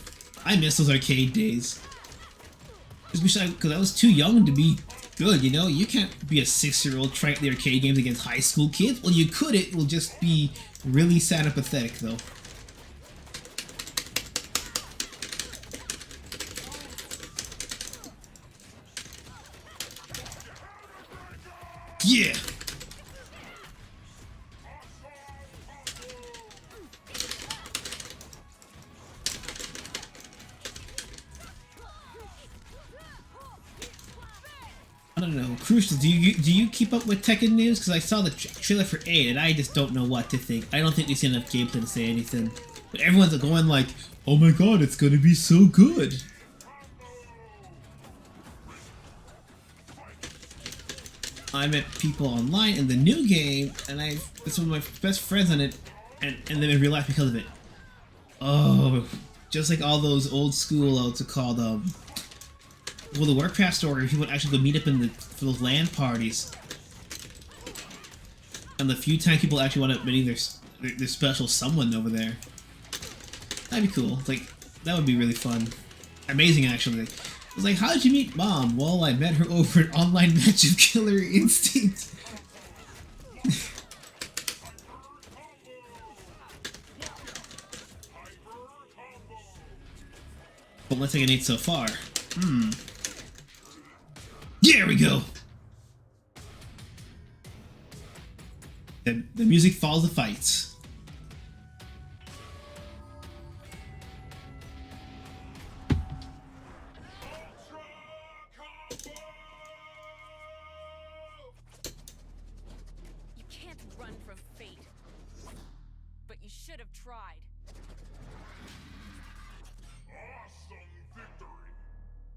A: I miss those arcade days. Just wish because I was too young to be good, you know? You can't be a 6-year-old trying out the arcade games against high school kids. Well, you could, it will just be really sad and pathetic, though. Yeah! I don't know. Crucial, do you keep up with Tekken news? Because I saw the trailer for 8 and I just don't know what to think. I don't think we see enough gameplay to say anything. But everyone's going like, oh my god, it's gonna be so good. I met people online in the new game, and it's one of my best friends on it, and then in real life because of it. Oh, just like all those old school, what's it called, well, the Warcraft story, people would actually go meet up for those LAN parties. And the few times people actually want to meet their special someone over there. That'd be cool. Like, that would be really fun. Amazing, actually. It was like, how did you meet Mom? Well, I met her over an online match of Killer Instinct. But let's take an 8 so far. There we go! The music follows the fights.
B: You can't run from fate. But you should have tried.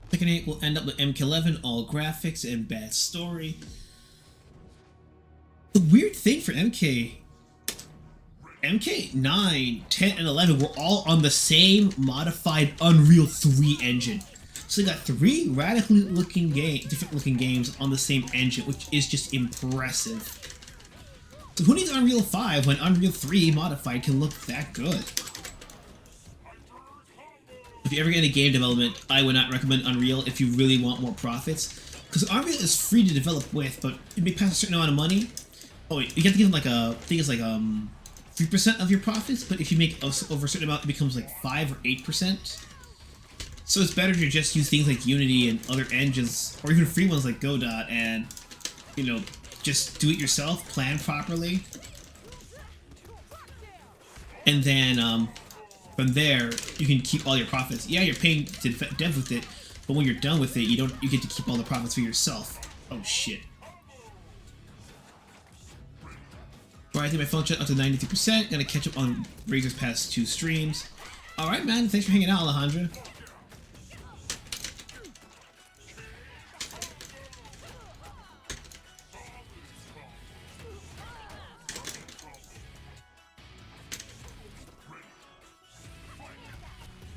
A: Tekken 8 will end up with MK11, all graphics and bad story. The weird thing for MK 9, 10, and 11 were all on the same modified Unreal 3 engine. So they got 3 radically different looking games on the same engine, which is just impressive. So who needs Unreal 5 when Unreal 3 modified can look that good? If you ever get into game development, I would not recommend Unreal if you really want more profits. Because Unreal is free to develop with, but it may pass a certain amount of money. Oh, you have to give them like I think it's like 3% of your profits, but if you make over a certain amount, it becomes like 5 or 8%. So it's better to just use things like Unity and other engines, or even free ones like Godot, and, you know, just do it yourself, plan properly. And then, from there, you can keep all your profits. Yeah, you're paying to dev with it, but when you're done with it, you get to keep all the profits for yourself. Oh shit. Alright, I think my phone shut up to 93%. Gonna catch up on Razor's past 2 streams. Alright, man. Thanks for hanging out, Alejandra.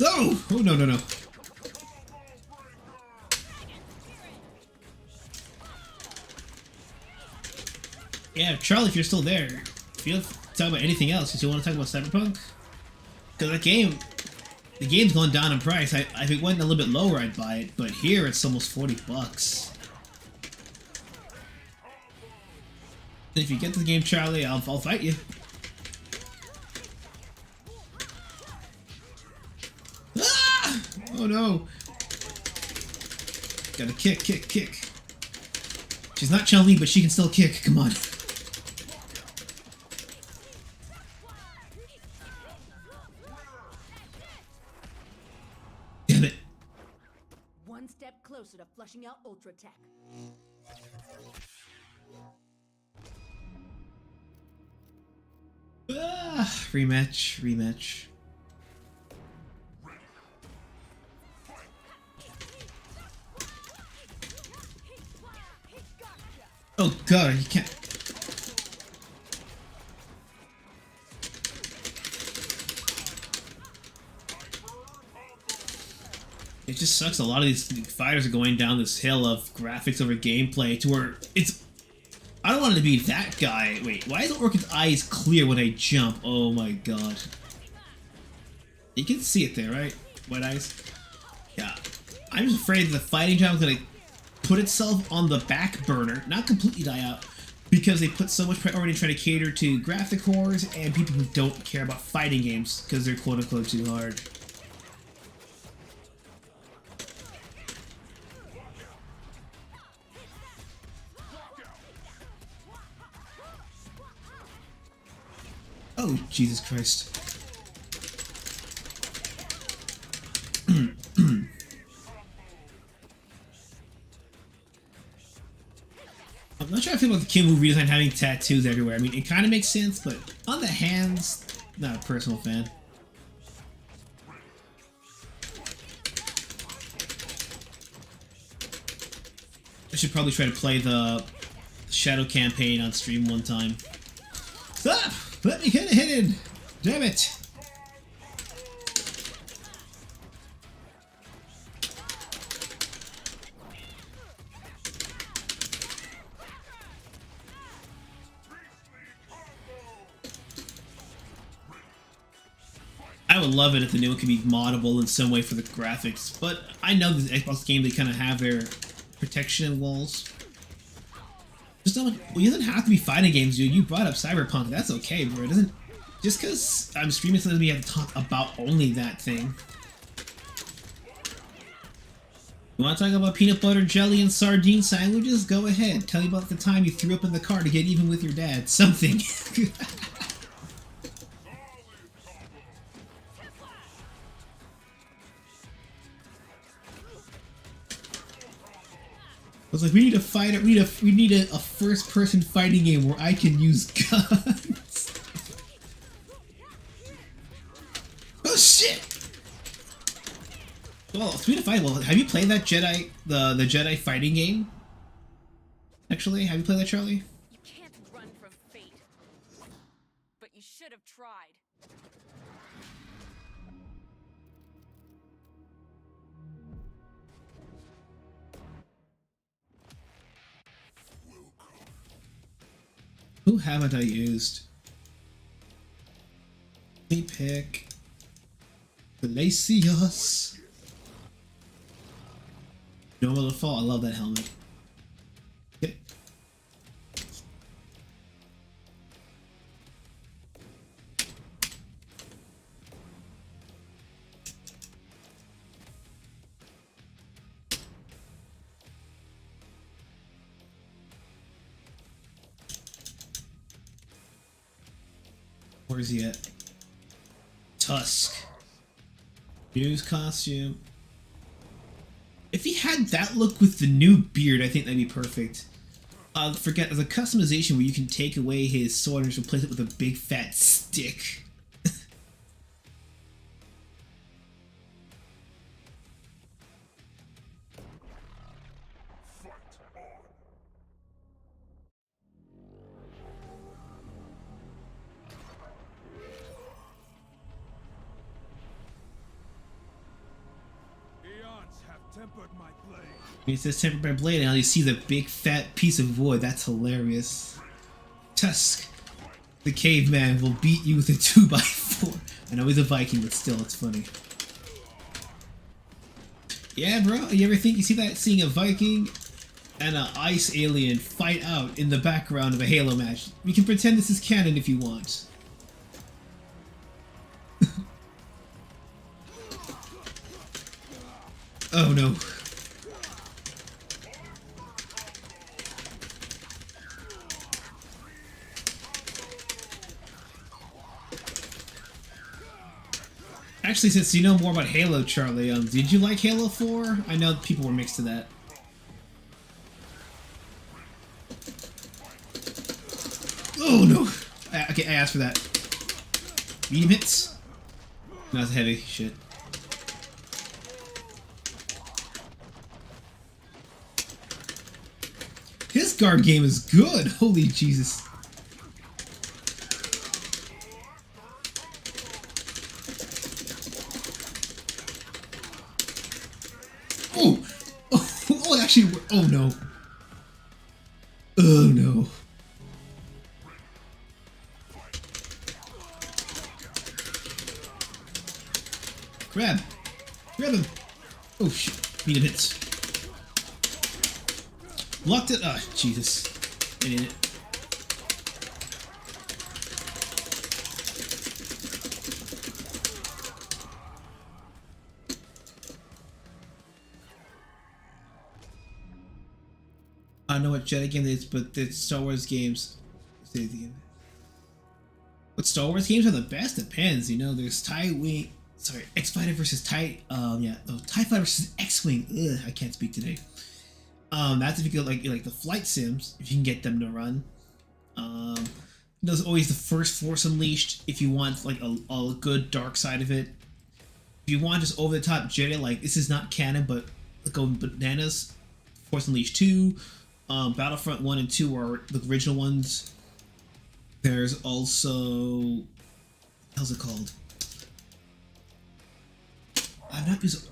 A: Oh! Oh, no, no, no. Yeah, Charlie, if you're still there, feel free to talk about anything else. If you want to talk about Cyberpunk, because that game, the game's going down in price. If it went a little bit lower, I'd buy it, but here it's almost $40. And if you get to the game, Charlie, I'll fight you. Ah! Oh no! Gotta kick. She's not Chun-Li, but she can still kick. Come on.
E: one step closer to flushing out Ultra Tech.
A: Rematch. Oh god, you can't. It just sucks. A lot of these fighters are going down this hill of graphics over gameplay to where it's. I don't want it to be that guy. Wait, why isn't Orchid's eyes clear when I jump? Oh my god. You can see it there, right? White eyes? Yeah. I'm just afraid the fighting jump is going to put itself on the back burner, not completely die out, because they put so much priority in trying to cater to graphic whores and people who don't care about fighting games because they're quote-unquote too hard. Oh, Jesus Christ. I'm not sure how I feel about the Kimbo redesign having tattoos everywhere. I mean, it kind of makes sense, but on the hands, not a personal fan. I should probably try to play the Shadow campaign on stream one time. Stop! Let me hit it! Damn it! I would love it if the new one could be moddable in some way for the graphics, but I know the Xbox game, they kind of have their protection walls. Just not, well, it doesn't have to be fighting games, dude. You brought up Cyberpunk, that's okay, bro. It doesn't, just because I'm streaming something, we have to talk about only that thing. You want to talk about peanut butter, jelly, and sardine sandwiches? Go ahead. Tell me about the time you threw up in the car to get even with your dad. Something. I was like, we need a fighter. We need a first-person fighting game where I can use guns. Oh shit! Well, speaking of fighting, well, have you played that Jedi, the Jedi fighting game? Actually, have you played that, Charlie?
B: You can't run from fate. But you should have tried.
A: Who haven't I used? Let me pick Malicious. Normal default. I love that helmet. Okay. Where's he at? Tusk. News costume. If he had that look with the new beard, I think that'd be perfect. Forget, there's a customization where you can take away his sword and just replace it with a big fat stick.
D: Tempered my blade.
A: It says tempered by blade, and now you see the big fat piece of wood. That's hilarious. Tusk, the caveman, will beat you with a 2x4. I know he's a Viking, but still, it's funny. Yeah, bro. You ever think you see that? Seeing a Viking and an ice alien fight out in the background of a Halo match. We can pretend this is canon if you want. Oh no. Actually, since you know more about Halo, Charlie, did you like Halo 4? I know people were mixed to that. Oh no! Okay, I asked for that. Medium hits? No, it's heavy. Shit. His guard game is good! Holy Jesus. Oh! Oh, it actually... Oh no. Oh no. Grab! Grab him! Oh shit. Beat him hits. Locked it. Ah, Jesus. I did it. I don't know what Jedi game it is, but it's Star Wars games. Say it again. What Star Wars games are the best? Depends, you know. There's X Fighter versus TIE. TIE Fighter versus X-Wing. Ugh, I can't speak today. That's if you get like the flight sims, if you can get them to run. There's always the first Force Unleashed if you want like a good dark side of it. If you want just over the top Jedi, like this is not canon, but go bananas. Force Unleashed 2, Battlefront 1 and 2 are the original ones. There's also, how's it called? I'm not using.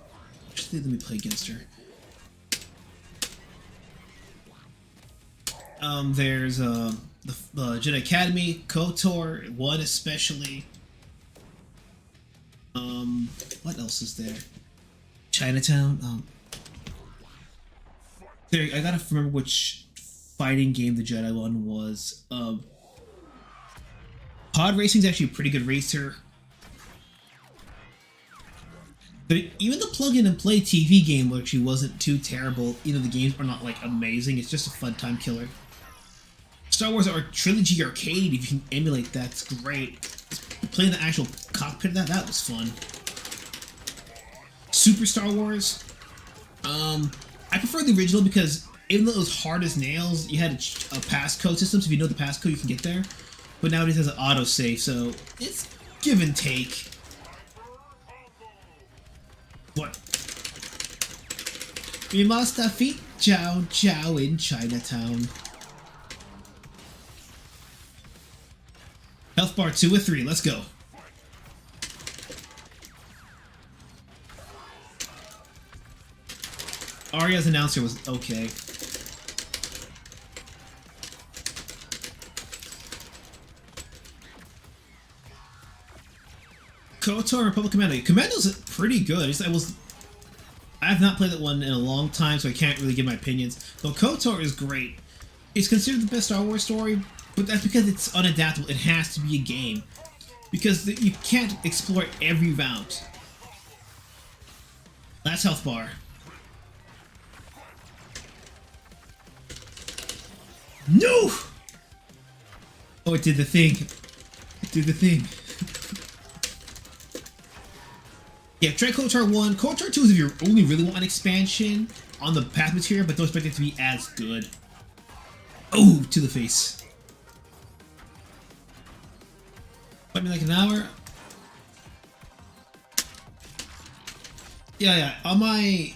A: Actually, let me play against her. There's the Jedi Academy, KOTOR 1 especially. What else is there? Chinatown. There, I gotta remember which fighting game the Jedi one was. Pod Racing is actually a pretty good racer. But even the plug-in and play TV game actually wasn't too terrible. You know, the games are not like amazing. It's just a fun time killer. Star Wars Trilogy Arcade, if you can emulate that, it's great. Playing the actual cockpit of that was fun. Super Star Wars. I prefer the original because even though it was hard as nails, you had a passcode system, so if you know the passcode, you can get there. But nowadays it has an autosave, so it's give and take. What? We must defeat Zhao Zhao in Chinatown. Health bar 2 or 3, let's go. Arya's announcer was okay. KOTOR and Republic Commando. Commando's pretty good. I have not played that one in a long time, so I can't really give my opinions. Though KOTOR is great. It's considered the best Star Wars story, but that's because it's unadaptable. It has to be a game. Because you can't explore every route. Last health bar. No! Oh, it did the thing. It did the thing. Yeah, try KOTOR 1. KOTOR 2 is if you only really want an expansion on the path material, but don't expect it to be as good. Oh, to the face. Fight me like an hour. Yeah. On my...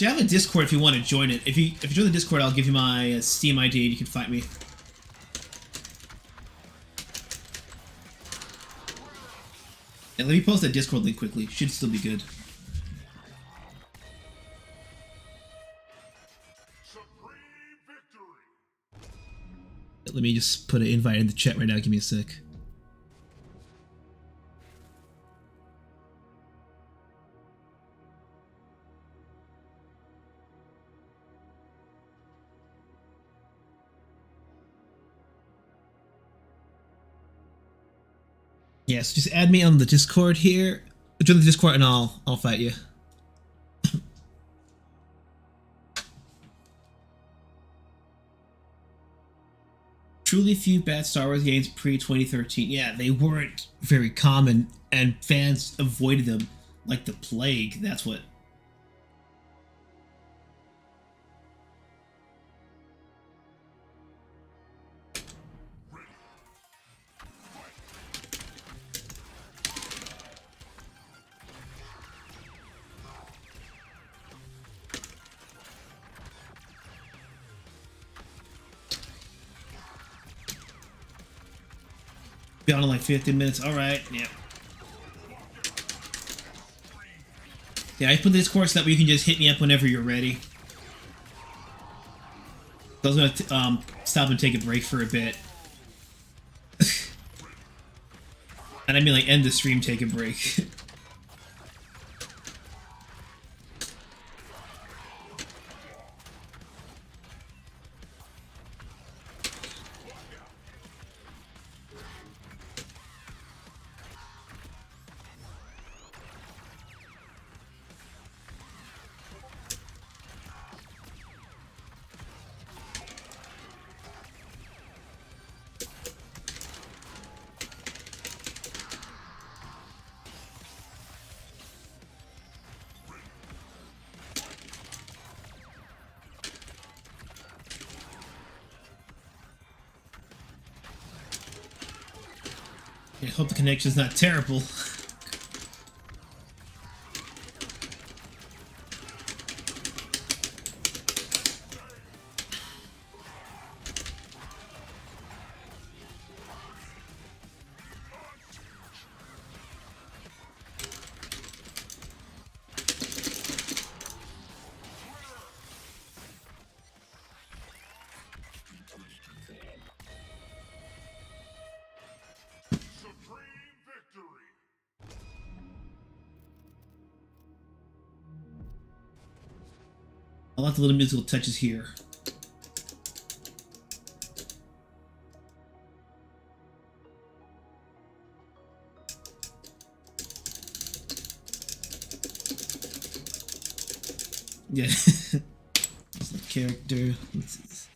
A: I have a Discord if you want to join it. If you join the Discord, I'll give you my Steam ID and you can fight me. Yeah, let me post that Discord link quickly. Should still be good. Let me just put an invite in the chat right now. Give me a sec. Yes, just add me on the Discord here. Join the Discord and I'll fight you. Truly few bad Star Wars games pre-2013. Yeah, they weren't very common. and fans avoided them like the plague. That's what. Be on in like 15 minutes. All right. Yeah. Yeah, I put this course that way you can just hit me up whenever you're ready. I was gonna stop and take a break for a bit. And I mean like end the stream, take a break. I hope the connection's not terrible. I like the little musical touches here. Yeah. It's the character. Let's see this.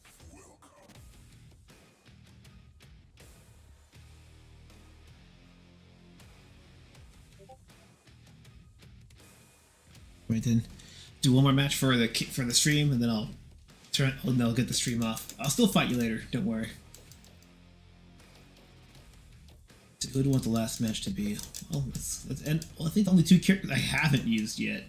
A: Right then. Do one more match for the stream, and then I'll get the stream off. I'll still fight you later. Don't worry. So who do I want the last match to be? Well, let's end. Well, I think the only two characters I haven't used yet.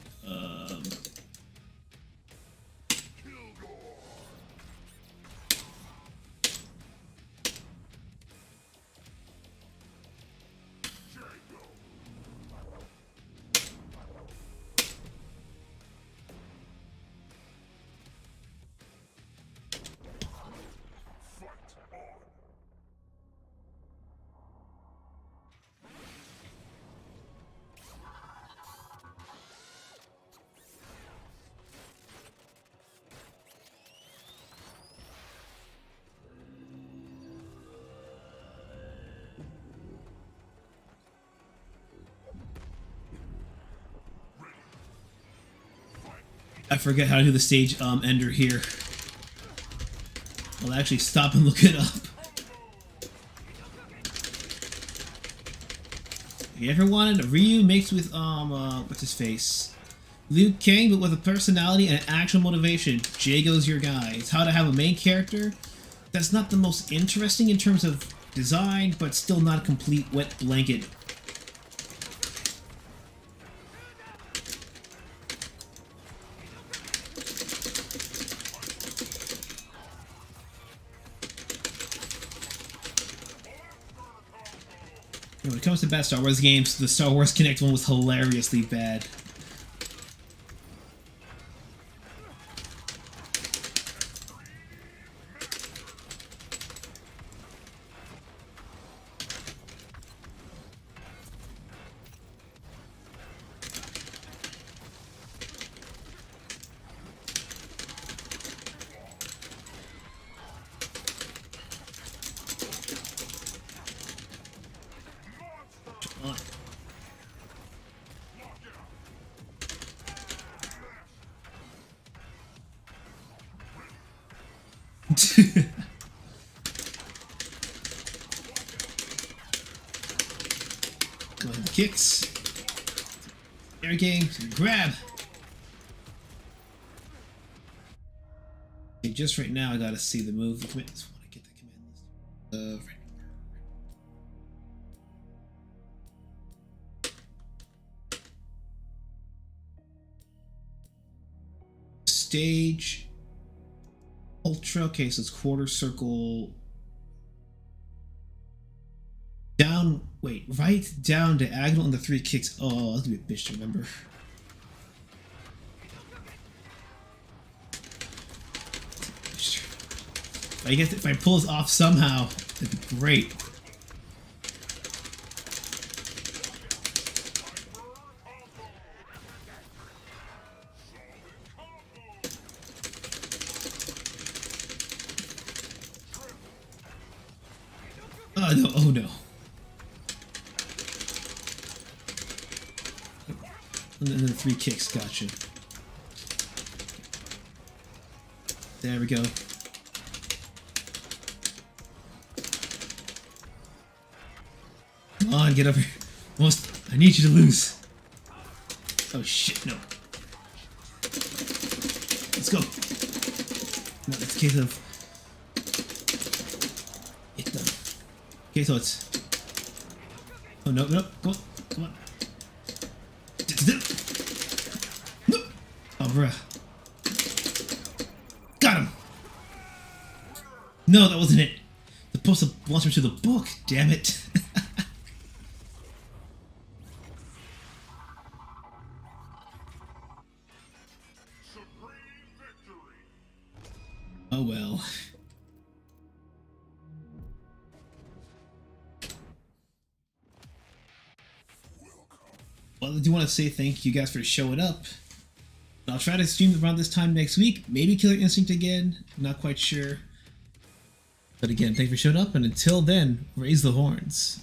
A: I forget how to do the stage ender here. I'll actually stop and look it up. You ever wanted a Ryu mixed with what's his face? Liu Kang, but with a personality and actual motivation. Jago's your guy. It's how to have a main character that's not the most interesting in terms of design, but still not a complete wet blanket. When it comes to bad Star Wars games, the Star Wars Kinect one was hilariously bad. Go ahead. kicks. Air game, grab. Okay, just right now, I gotta see the move. The command. Just want to get the command list. Stage. Ultra. Okay, so it's quarter circle. Down. Wait, right, down, diagonal, and the 3 kicks. Oh, that's gonna be a bitch to remember. If I pull this off somehow, that'd be great. Oh no, oh no. And then the 3 kicks, gotcha. There we go. Come on, get over here. I need you to lose. Oh shit, no. Let's go. No, it's a case of... Okay, so it's... Oh, no, no, come on, come on. No! Oh, bruh. Got him! No, that wasn't it. Supposed to launch him to the book, damn it. Oh well. Well, I do want to say thank you guys for showing up. I'll try to stream around this time next week. Maybe Killer Instinct again. Not quite sure. But again, thanks for showing up, and until then, raise the horns.